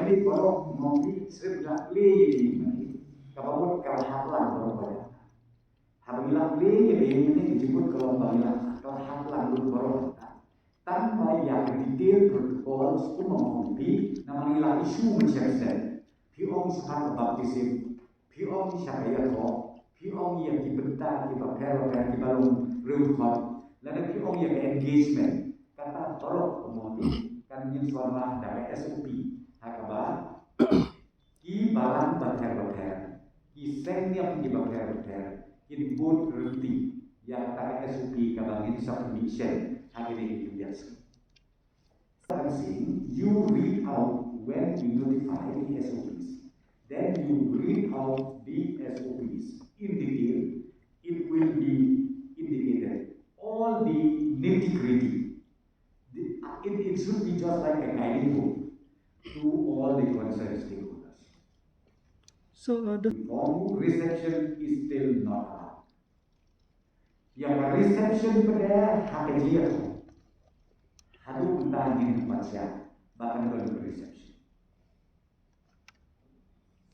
ini kalau ngopi sudah play ini, kalau hatlang kalau pada, apabila play ini disebut kalau apabila kalau hatlang kalau tanpa yang detail protokol semua ngopi, namanya isu mencari. Piong sekarang baptism, piong siapa ya toh, piong yang dibentar, dipakai, dibalung rumah, lalu piong yang engagement, kata tolong ngopi. Kan ini suara dari SOP hakaba ki balan bakar ki sengnya pergi bakar ki boot reti yang dari SOP kabangin submission akhirnya itu biasa. Something you read out when you notify the SOPs, then you read out the SOPs in detail. It will be indicated all the nitty-gritty. It should be just like a guiding book to all the concerned stakeholders. So the formal reception is still not allowed. Yang reception pada hak dia tu, hadu entah di tempat siapa, bahkan belum reception.